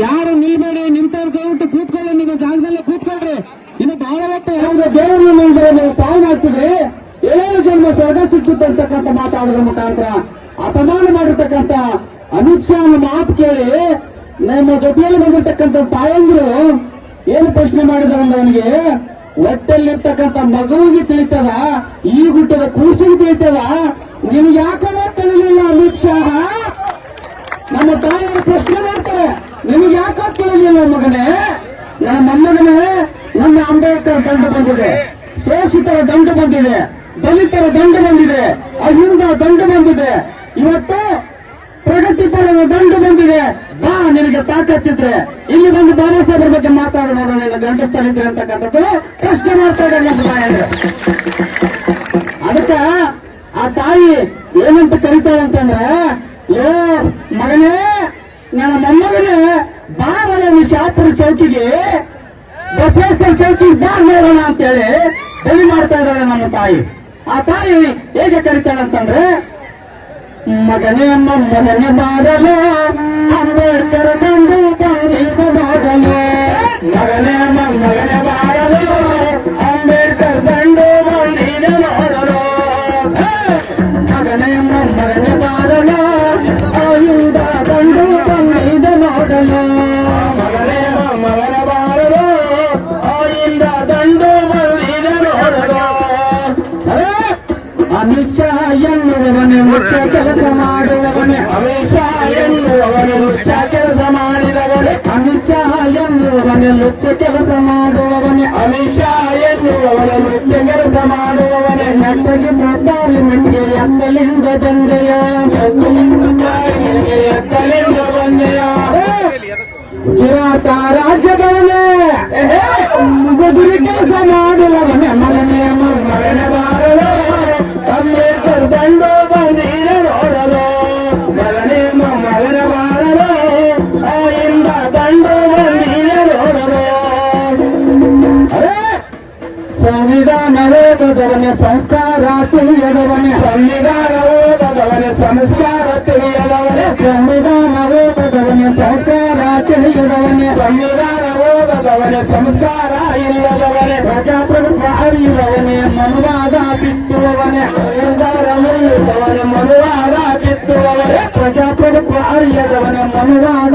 ಯಾರು ನಿಲ್ಬೇಡಿ, ನಿಂತವ್ರು ದಯವಿಟ್ಟು ಕೂತ್ಕೊಳ್ಳಿ, ನಿಮ್ಮ ಜಾಗದಲ್ಲೇ ಕೂತ್ಕೊಳ್ರಿ. ಇನ್ನು ಬಹಳ ಹೊತ್ತು ದೇವರನ್ನು ನೀವು ಪಾವನ ಆಗ್ತಿದ್ರೆ 7 ಜನ್ಮ ಸ್ವರ್ಗ ಸಿಕ್ಕಿತ್ತು ಅಂತಕ್ಕಂಥ ಮಾತಾಡೋದ್ರ ಮುಖಾಂತರ ಅಪಮಾನ ಮಾಡಿರ್ತಕ್ಕಂಥ ಅಮಿತ್ ಶಾ ಮಾತು ಕೇಳಿ ನಮ್ಮ ಜೊತೆಯಲ್ಲಿ ಬಂದಿರ್ತಕ್ಕಂಥ ತಾಯಂದ್ರು ಏನು ಪ್ರಶ್ನೆ ಮಾಡಿದಾರೆ ಅಂದ್ರೆ ಅವನಿಗೆ ಹೊಟ್ಟೆಲ್ಲಿರ್ತಕ್ಕಂಥ ಮಗುವಿಗೆ ತಿಳಿತದ, ಈ ಗುಟ್ಟದ ಕೂಸಿಗೆ ತಿಳಿತದ, ನಿನಗೆ ಯಾಕಂದ್ರೆ ತಿಳಿಲಿಲ್ಲ ಅಮಿತ್ ಶಾ? ನಮ್ಮ ತಾಯಿಯವರು ಪ್ರಶ್ನೆ ಮಾಡ್ತಾರೆ, ನಿಮಗೆ ಯಾಕೆ ತಿಳಿಲಿಲ್ಲ ಮಗನೇ? ನನ್ನ ಮೊಮ್ಮಗನೇ, ನನ್ನ ಅಂಬೇಡ್ಕರ್ ದಂಡ ಬಂದಿದೆ, ಶೋಷಿತರ ದಂಡ ಬಂದಿದೆ, ದಲಿತರ ದಂಡ ಬಂದಿದೆ, ಅಹಿಂದ ದಂಡ ಬಂದಿದೆ, ಇವತ್ತು ಪ್ರಗತಿಪರದ ದಂಡ ಬಂದಿದೆ. ಬಾ, ನಿನಗೆ ತಾಕತ್ತಿದ್ರೆ ಇಲ್ಲಿ ಬಂದು ಬಾಬಾ ಸಾಹೇಬ್ರ ಬಗ್ಗೆ ಮಾತಾಡೋಣ, ನಿನ್ನ ಗಂಡಸ್ಥಳಿದ್ರೆ ಅಂತಕ್ಕಂಥದ್ದು ಪ್ರಶ್ನೆ ಮಾಡ್ತಾ ಇದ್ದಾರೆ ನಮ್ಮ ತಾಯಿಯಂದ್ರೆ. ಅದಕ್ಕ ಆ ತಾಯಿ ಏನಂತ ಕರೀತಾಳೆ ಅಂತಂದ್ರೆ, ಲೋ ಮಗನೇ, ನನ್ನ ಮೊಮ್ಮಗನೇ, ಬಾರಲ್ಲ ನೀ ಶಾಪುರ ಚೌಕಿಗೆ, ಬಸವೇಶ್ವರ ಚೌಕಿಗೆ ಬಾ ನೋಡೋಣ ಅಂತೇಳಿ ಬಲಿ ಮಾಡ್ತಾ ಇದ್ದಾಳೆ ನಮ್ಮ ತಾಯಿ. ಆ ತಾಯಿ ಹೇಗೆ ಕರೀತಾಳೆ ಅಂತಂದ್ರೆ, ಮಗನೇ ಮೊಮ್ಮಗನೇ ಬಾರಲು ಅಂಬೇಡ್ಕರ್ ಬಂದು ಬಂದಿದ್ದ ಮಾಡಲು, ಮಗನೇ ಮೊಮ್ಮಗನೇ ಬಾರಲು ಅಂಬೇಡ್ಕರ್ ದಂಡು ಬಂದಿದ ನೋಡಲು, ಮಗನೇ ಮೊಮ್ಮಗನೇ ಬಾರಲು ಆಯುಧ ದಂಡು ಬಂದಿದ ನೋಡಲು, ಮಗನೇ ಮೊಮ್ಮಗನ ಬಾರಲು ಆಯುಧ ದಂಡು ಬಂದಿದ ನೋಡಲು. ಅಮಿತ್ ಶಾ ಎನ್ನುವವನೇ ಮುಚ್ಚ ಕೆಲಸ ಮಾಡುವವನೇ, ಅಮಿತ್ ಶಾ ಎನ್ನುವವನೇ ಮುಚ್ಚ ಕೆಲಸ ಮಾಡಿದವನೇ, ಅಮಿತ್ ಶಾ ಎನ್ನುವವನೇ ಮುಚ್ಚ ಕೆಲಸ ಮಾಡುವವನೇ, ಅಮಿತ್ ಶಾ ಎನ್ನುವವನೇ ಮುಚ್ಚ ಕೆಲಸ ಮಾಡುವವನೇ. ನೆಟ್ಟಗೆ ಪಾರ್ಲಿಮೆಂಟ್ಗೆ ಎತ್ತಲಿಂದ ಬಂದೆಯ, ಎತ್ತಲಿಂದ ಬಂದೆಯ, ಕಿರಾತ ರಾಜ್ಯದವನೇ ಬದುರಿ ಕೆಲಸ ಮಾಡುವವನೇ, ಮಗನೇ ಮೊಮ್ಮಗನೇ ಬಾರಲು ಅಂಬೇಡ್ಕರ್ ದಂಡು ಬಂದಿರ ನೋಡಲು, ಮಗನೇ ಮೊಮ್ಮಗನ ಬಾರಲು ಆಯಿಂದ ದಂಡು ಬಂದಿರ ನೋಡಲು. ಅರೇ ಸಂವಿಧಾನ ಓದದವನೇ ಸಂಸ್ಕಾರ ತಿಳಿಯದವನೇ, ಸಂವಿಧಾನ ಓದದವನೇ ಸಂಸ್ಕಾರ ತಿಳಿಯದವನೇ, ಸಂವಿಧಾನ ಓದದವನೇ ಸಂಸ್ಕಾರ ತಿಳಿಯದವನೇ, ಸಂವಿಧಾನ ಓದದವನೇ ಸಂಸ್ಕಾರ ಇಲ್ಲದವನೇ, ಪ್ರಜಾಪ್ರಭುತ್ವ ಅರಿಯುವವನೇ ಮನುವಾದ ಬಿತ್ತುವವನೇ, ಮನುವಾದ ಬಿತ್ತುವವನೇ, ಪ್ರಜಾಪ್ರಭುತ್ವ ಅರಿಯದವನೇ ಮನುವಾದ